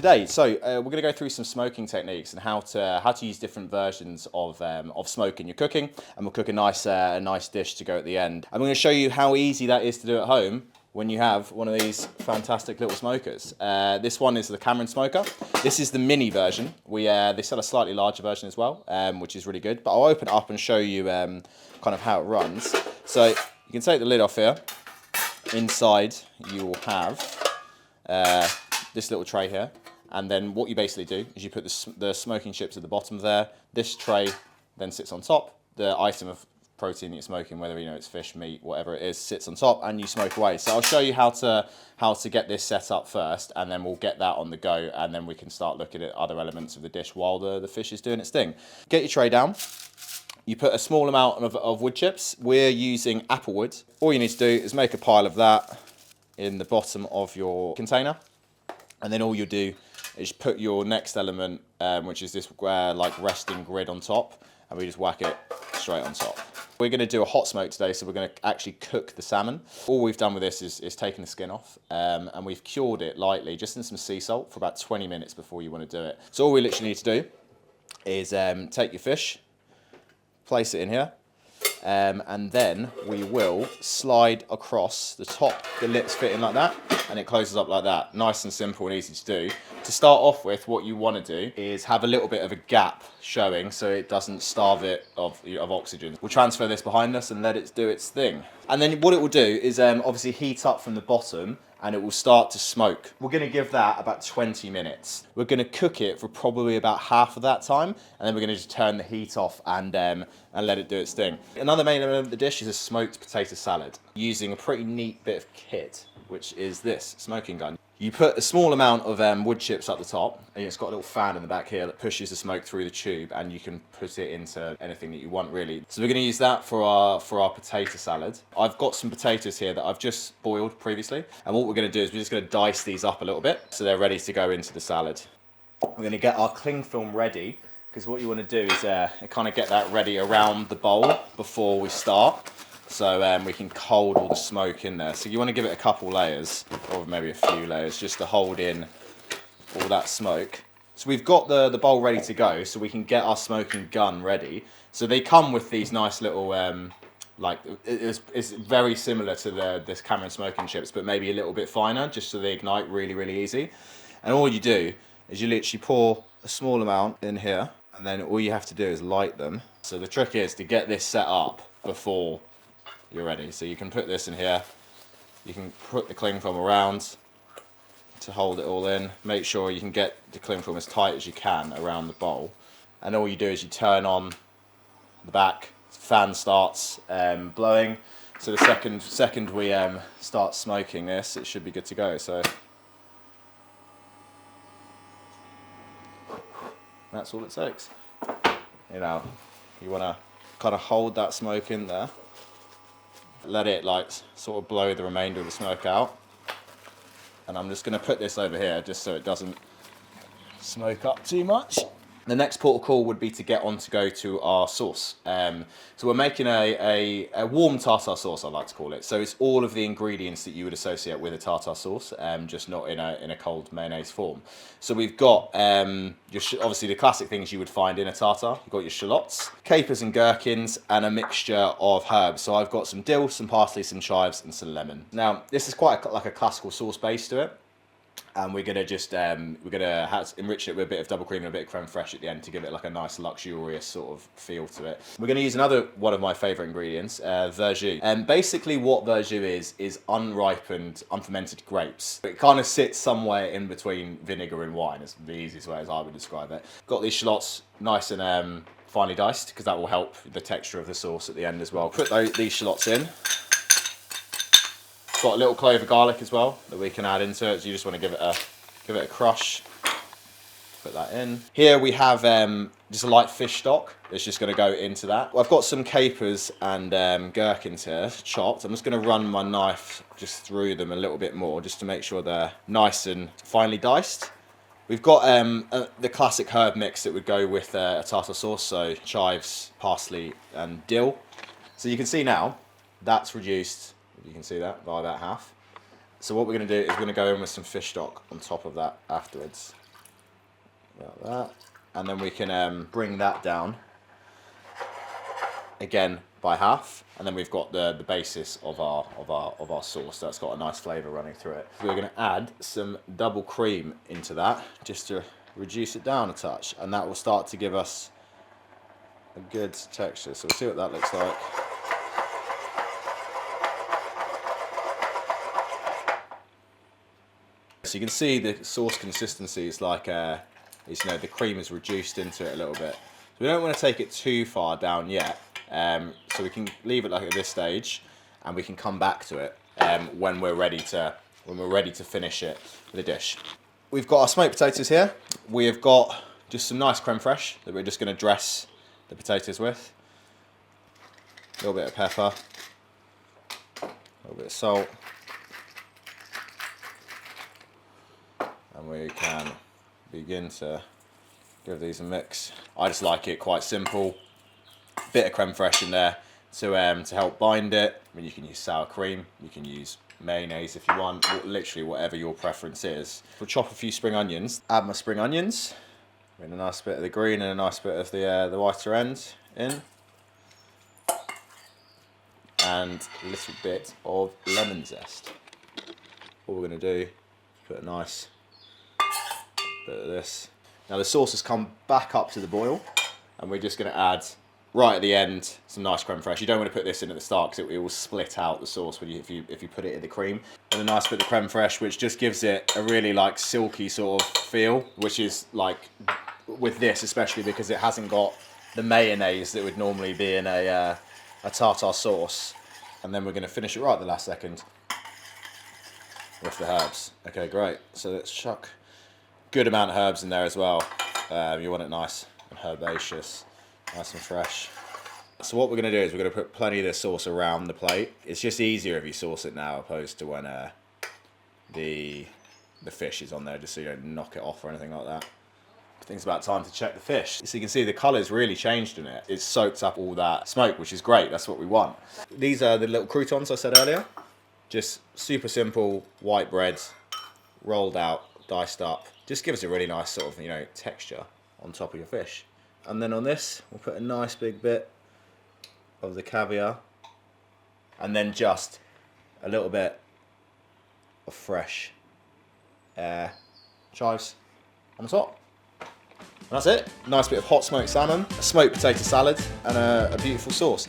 today. So we're going to go through some smoking techniques and how to use different versions of smoke in your cooking, and we'll cook a nice dish to go at the end. I'm going to show you how easy that is to do at home when you have one of these fantastic little smokers. This one is the Cameron smoker. This is the mini version. They sell a slightly larger version as well, which is really good. But I'll open it up and show you kind of how it runs. So you can take the lid off here. Inside you will have this little tray here, and then what you basically do is you put the smoking chips at the bottom there. This tray then sits on top. The item of protein that you're smoking, whether it's fish, meat, whatever it is, sits on top, and you smoke away. So I'll show you how to get this set up first, and then we'll get that on the go, and then we can start looking at other elements of the dish while the fish is doing its thing. Get your tray down. You put a small amount of wood chips. We're using apple wood. All you need to do is make a pile of that in the bottom of your container, and then all you do is put your next element, which is this like resting grid on top, and we just whack it straight on top. We're going to do a hot smoke today, so we're going to actually cook the salmon. All we've done with this is taken the skin off, and we've cured it lightly, just in some sea salt, for about 20 minutes before you want to do it. So all we literally need to do is take your fish, place it in here, and then we will slide across the top. The lips fit in like that, and it closes up like that. Nice and simple and easy to do. To start off with, what you want to do is have a little bit of a gap showing so it doesn't starve it of oxygen. We'll transfer this behind us and let it do its thing. And then what it will do is obviously heat up from the bottom, and it will start to smoke. We're going to give that about 20 minutes. We're going to cook it for probably about half of that time, and then we're going to just turn the heat off and let it do its thing. Another main element of the dish is a smoked potato salad, using a pretty neat bit of kit, which is this smoking gun. You put a small amount of wood chips up the top, and it's got a little fan in the back here that pushes the smoke through the tube, and you can put it into anything that you want, really. So we're going to use that for our potato salad. I've got some potatoes here that I've just boiled previously, and what we're going to do is we're just going to dice these up a little bit so they're ready to go into the salad. We're going to get our cling film ready, because what you want to do is kind of get that ready around the bowl before we start, so we can hold all the smoke in there. So you want to give it a couple layers, or maybe a few layers, just to hold in all that smoke. So we've got the bowl ready to go, so we can get our smoking gun ready. So they come with these nice little, it's very similar to this Cameron smoking chips, but maybe a little bit finer, just so they ignite really, really easy. And all you do is you literally pour a small amount in here, and then all you have to do is light them. So the trick is to get this set up before you're ready. So you can put this in here, you can put the cling film around to hold it all in. Make sure you can get the cling film as tight as you can around the bowl, and all you do is you turn on the back, the fan starts blowing. So the second we start smoking this, it should be good to go. So that's all it takes. You want to kind of hold that smoke in there, let it sort of blow the remainder of the smoke out, and I'm just going to put this over here just so it doesn't smoke up too much. The next port of call would be to get on to go to our sauce. So we're making a warm tartar sauce, I like to call it. So it's all of the ingredients that you would associate with a tartar sauce, just not in a cold mayonnaise form. So we've got obviously the classic things you would find in a tartar. You've got your shallots, capers and gherkins, and a mixture of herbs. So I've got some dill, some parsley, some chives, and some lemon. Now this is quite like a classical sauce base to it. And we're gonna just enrich it with a bit of double cream and a bit of creme fraiche at the end to give it like a nice luxurious sort of feel to it. We're gonna use another one of my favourite ingredients, verjus. And basically what verjus is unripened, unfermented grapes. It kind of sits somewhere in between vinegar and wine. It's the easiest way as I would describe it. Got these shallots nice and finely diced, because that will help the texture of the sauce at the end as well. Put these shallots in. Got a little clove of garlic as well that we can add into it, so you just want to give it a crush. Put that in. Here we have just a light fish stock that's just going to go into that. I've got some capers and gherkins here chopped. I'm just going to run my knife just through them a little bit more, just to make sure they're nice and finely diced. We've got the classic herb mix that would go with a tartar sauce, so chives, parsley, and dill. So you can see now that's reduced. You can see that by about half. So what we're going to do is we're going to go in with some fish stock on top of that afterwards. Like that. And then we can bring that down again by half, and then we've got the basis of our sauce that's got a nice flavour running through it. We're going to add some double cream into that just to reduce it down a touch, and that will start to give us a good texture. So we'll see what that looks like. So you can see the sauce consistency is like the cream is reduced into it a little bit. So we don't want to take it too far down yet. So we can leave it like at this stage, and we can come back to it when we're ready to finish it with a dish. We've got our smoked potatoes here. We have got just some nice creme fraiche that we're just going to dress the potatoes with. A little bit of pepper, a little bit of salt, and we can begin to give these a mix. I just like it quite simple. Bit of creme fraiche in there to help bind it. I mean, you can use sour cream, you can use mayonnaise if you want, literally whatever your preference is. We'll chop a few spring onions. Add my spring onions with a nice bit of the green and a nice bit of the whiter end in, and a little bit of lemon zest. What we're going to do, put a nice bit of this. Now the sauce has come back up to the boil, and we're just going to add right at the end some nice creme fraiche. You don't want to put this in at the start because it will split out the sauce when if you put it in the cream. And a nice bit of creme fraiche, which just gives it a really like silky sort of feel, which is like with this especially because it hasn't got the mayonnaise that would normally be in a tartar sauce. And then we're going to finish it right at the last second with the herbs. Okay, great. So let's chuck good amount of herbs in there as well. You want it nice and herbaceous. Nice and fresh. So what we're going to do is we're going to put plenty of this sauce around the plate. It's just easier if you sauce it now opposed to when the fish is on there, just so you don't knock it off or anything like that. I think it's about time to check the fish. So you can see the colour's really changed in it. It's soaked up all that smoke, which is great. That's what we want. These are the little croutons I said earlier. Just super simple white bread, rolled out, diced up. Just gives a really nice sort of, texture on top of your fish. And then on this, we'll put a nice big bit of the caviar, and then just a little bit of fresh chives on the top. And that's it. Nice bit of hot smoked salmon, a smoked potato salad, and a beautiful sauce.